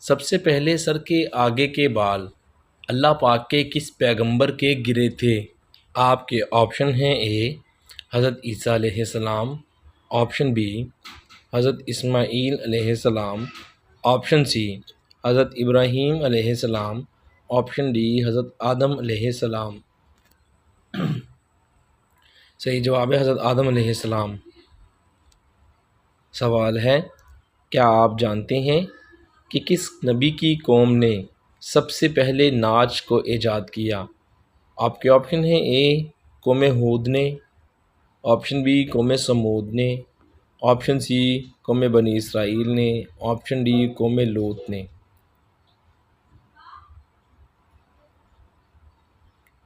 سب سے پہلے سر کے آگے کے بال اللہ پاک کے کس پیغمبر کے گرے تھے؟ آپ کے آپشن ہیں: اے حضرت عیسیٰ علیہ السلام، آپشن بی حضرت اسماعیل علیہ السلام، آپشن سی حضرت ابراہیم علیہ السلام، آپشن ڈی حضرت آدم علیہ السلام۔ صحیح جواب ہے حضرت آدم علیہ السلام۔ سوال ہے، کیا آپ جانتے ہیں کہ کس نبی کی قوم نے سب سے پہلے ناچ کو ایجاد کیا؟ آپ کے آپشن ہیں: اے قوم ہود نے، آپشن بی قوم سمود نے، آپشن سی قوم بنی اسرائیل نے، آپشن ڈی قوم لوط نے۔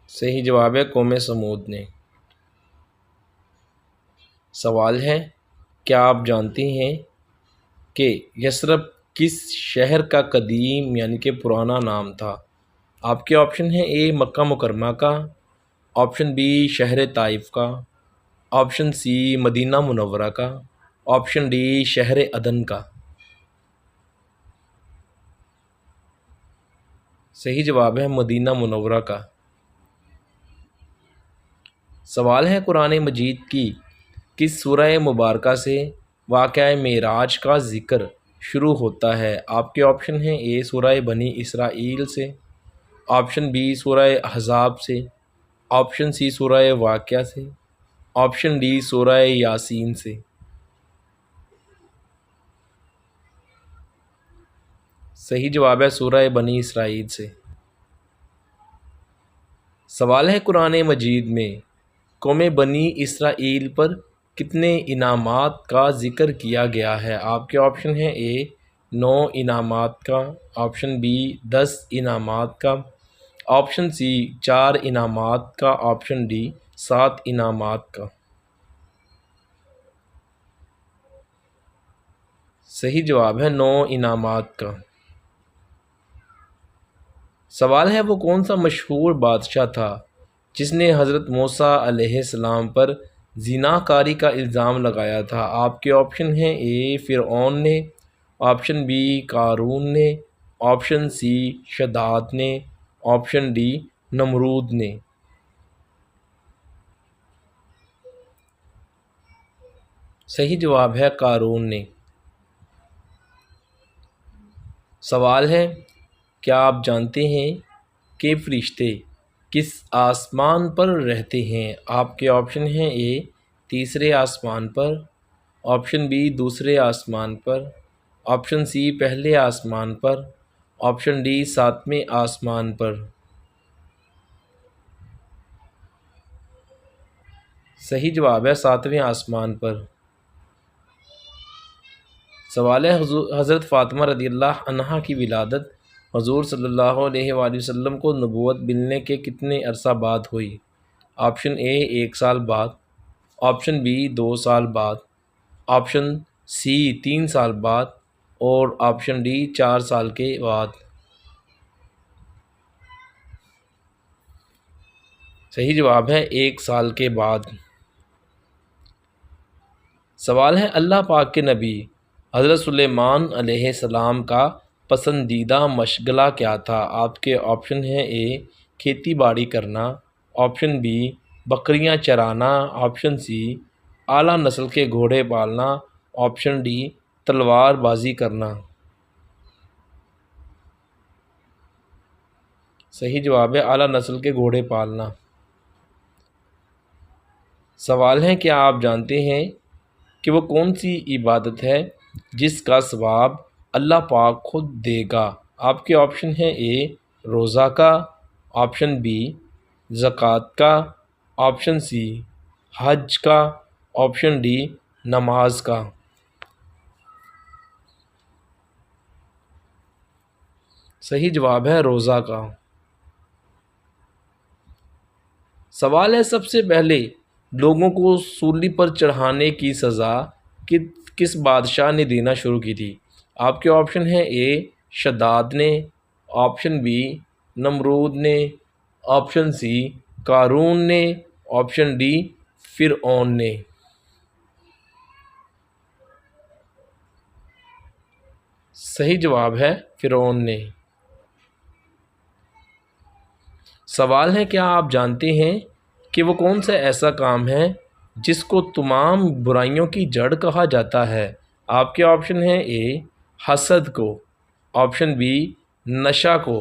صحیح جواب ہے قوم سمود نے۔ سوال ہے، کیا آپ جانتے ہیں کہ یثرب کس شہر کا قدیم یعنی کہ پرانا نام تھا؟ آپ کے آپشن ہیں: اے مکہ مکرمہ کا، آپشن بی شہر طائف کا، آپشن سی مدینہ منورہ کا، آپشن ڈی شہر عدن کا۔ صحیح جواب ہے مدینہ منورہ کا۔ سوال ہے، قرآن مجید کی کس سورہ مبارکہ سے واقعہ معراج کا ذکر شروع ہوتا ہے؟ آپ کے آپشن ہیں: اے سورہ بنی اسرائیل سے، آپشن بی سورہ احزاب سے، آپشن سی سورہ واقعہ سے، آپشن ڈی سورہ یاسین سے۔ صحیح جواب ہے سورہ بنی اسرائیل سے۔ سوال ہے، قرآن مجید میں قوم بنی اسرائیل پر کتنے انعامات کا ذکر کیا گیا ہے؟ آپ کے آپشن ہیں: اے 9 انعامات کا، آپشن بی 10 انعامات کا، آپشن سی 4 انعامات کا، آپشن ڈی 7 انعامات کا۔ صحیح جواب ہے 9 انعامات کا۔ سوال ہے، وہ کون سا مشہور بادشاہ تھا جس نے حضرت موسیٰ علیہ السلام پر زنا کاری کا الزام لگایا تھا؟ آپ کے آپشن ہیں: اے فرعون نے، آپشن بی قارون نے، آپشن سی شداد نے، آپشن ڈی نمرود نے۔ صحیح جواب ہے قارون نے۔ سوال ہے، کیا آپ جانتے ہیں کہ فرشتے کس آسمان پر رہتے ہیں؟ آپ کے آپشن ہیں: اے تیسرے آسمان پر، آپشن بی دوسرے آسمان پر، آپشن سی پہلے آسمان پر، آپشن ڈی 7ویں آسمان پر۔ صحیح جواب ہے 7ویں آسمان پر۔ سوال ہے، حضرت فاطمہ رضی اللہ عنہا کی ولادت حضور صلی اللہ علیہ وآلہ وسلم کو نبوت ملنے کے کتنے عرصہ بعد ہوئی؟ آپشن اے 1 سال بعد، آپشن بی 2 سال بعد، آپشن سی 3 سال بعد اور آپشن ڈی 4 سال کے بعد۔ صحیح جواب ہے 1 سال کے بعد۔ سوال ہے، اللہ پاک کے نبی حضرت سلیمان علیہ السلام کا پسندیدہ مشغلہ کیا تھا؟ آپ کے آپشن ہیں: اے کھیتی باڑی کرنا، آپشن بی بکریاں چرانا، آپشن سی اعلیٰ نسل کے گھوڑے پالنا، آپشن ڈی تلوار بازی کرنا۔ صحیح جواب ہے اعلیٰ نسل کے گھوڑے پالنا۔ سوال ہے، کیا آپ جانتے ہیں کہ وہ کون سی عبادت ہے جس کا ثواب اللہ پاک خود دے گا؟ آپ کے آپشن ہیں: اے روزہ کا، آپشن بی زکوٰۃ کا، آپشن سی حج کا، آپشن ڈی نماز کا۔ صحیح جواب ہے روزہ کا۔ سوال ہے، سب سے پہلے لوگوں کو سولی پر چڑھانے کی سزا کس بادشاہ نے دینا شروع کی تھی؟ آپ کے آپشن ہیں: اے شداد نے، آپشن بی نمرود نے، آپشن سی قارون نے، آپشن ڈی فرعون نے۔ صحیح جواب ہے فرعون نے۔ سوال ہے کیا آپ جانتے ہیں کہ وہ کون سا ایسا کام ہے جس کو تمام برائیوں کی جڑ کہا جاتا ہے؟ آپ کے آپشن ہیں اے حسد کو، آپشن بی نشہ کو،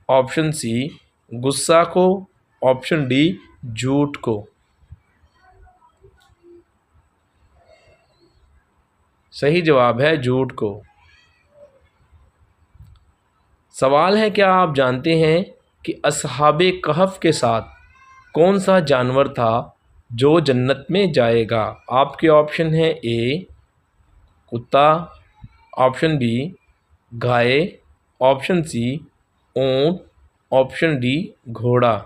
آپشن سی غصہ کو، آپشن ڈی جھوٹ کو۔ صحیح جواب ہے جھوٹ کو۔ سوال ہے کیا آپ جانتے ہیں کہ اصحاب کہف کے ساتھ کون سا جانور تھا جو جنت میں جائے گا؟ آپ کے آپشن ہیں اے کتا، آپشن بی گائے، آپشن سی اونٹ، آپشن ڈی گھوڑا۔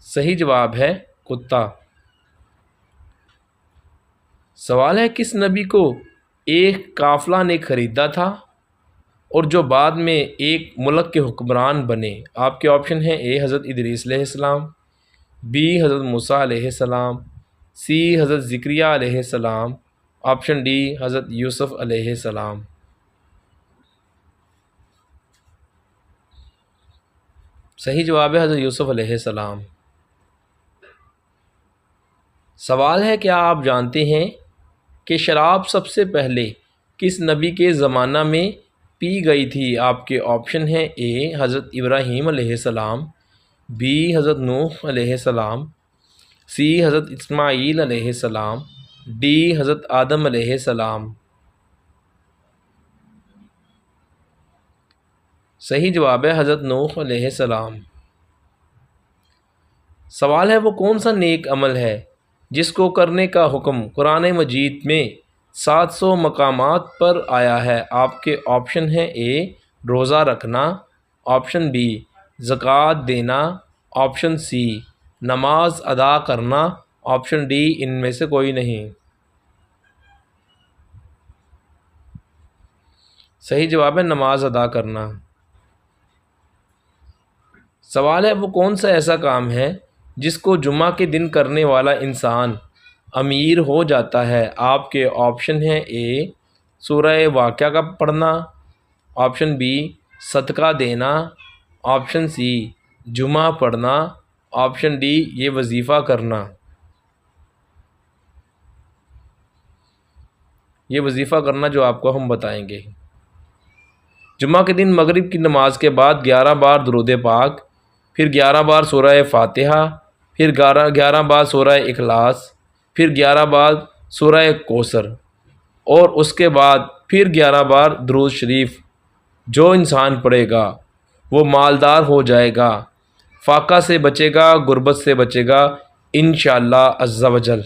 صحیح جواب ہے کتا۔ سوال ہے کس نبی کو ایک قافلہ نے خریدا تھا اور جو بعد میں ایک ملک کے حکمران بنے؟ آپ کے آپشن ہیں اے حضرت ادریس علیہ السلام، بی حضرت موسیٰ علیہ السلام، سی حضرت زکریا علیہ السلام، آپشن ڈی حضرت یوسف علیہ السلام۔ صحیح جواب ہے حضرت یوسف علیہ السلام۔ سوال ہے کیا آپ جانتے ہیں کہ شراب سب سے پہلے کس نبی کے زمانہ میں پی گئی تھی؟ آپ کے آپشن ہیں اے حضرت ابراہیم علیہ السلام، بی حضرت نوح علیہ السلام، سی حضرت اسماعیل علیہ السلام، ڈی حضرت آدم علیہ السلام۔ صحیح جواب ہے حضرت نوح علیہ السلام۔ سوال ہے وہ کون سا نیک عمل ہے جس کو کرنے کا حکم قرآن مجید میں 700 مقامات پر آیا ہے؟ آپ کے آپشن ہیں اے روزہ رکھنا، آپشن بی زکوٰۃ دینا، آپشن سی نماز ادا کرنا، آپشن ڈی ان میں سے کوئی نہیں۔ صحیح جواب ہے نماز ادا کرنا۔ سوال ہے وہ کون سا ایسا کام ہے جس کو جمعہ کے دن کرنے والا انسان امیر ہو جاتا ہے؟ آپ کے آپشن ہیں اے سورہ واقعہ کا پڑھنا، آپشن بی صدقہ دینا، آپشن سی جمعہ پڑھنا، آپشن ڈی یہ وظیفہ کرنا۔ یہ وظیفہ کرنا جو آپ کو ہم بتائیں گے۔ جمعہ کے دن مغرب کی نماز کے بعد 11 بار درود پاک، پھر 11 بار سورہ فاتحہ، پھر 11 بار سورہ اخلاص، پھر 11 بار سورہ کوثر، اور اس کے بعد پھر 11 بار درود شریف جو انسان پڑھے گا وہ مالدار ہو جائے گا، فاقہ سے بچے گا، غربت سے بچے گا انشاءاللہ عز و جل۔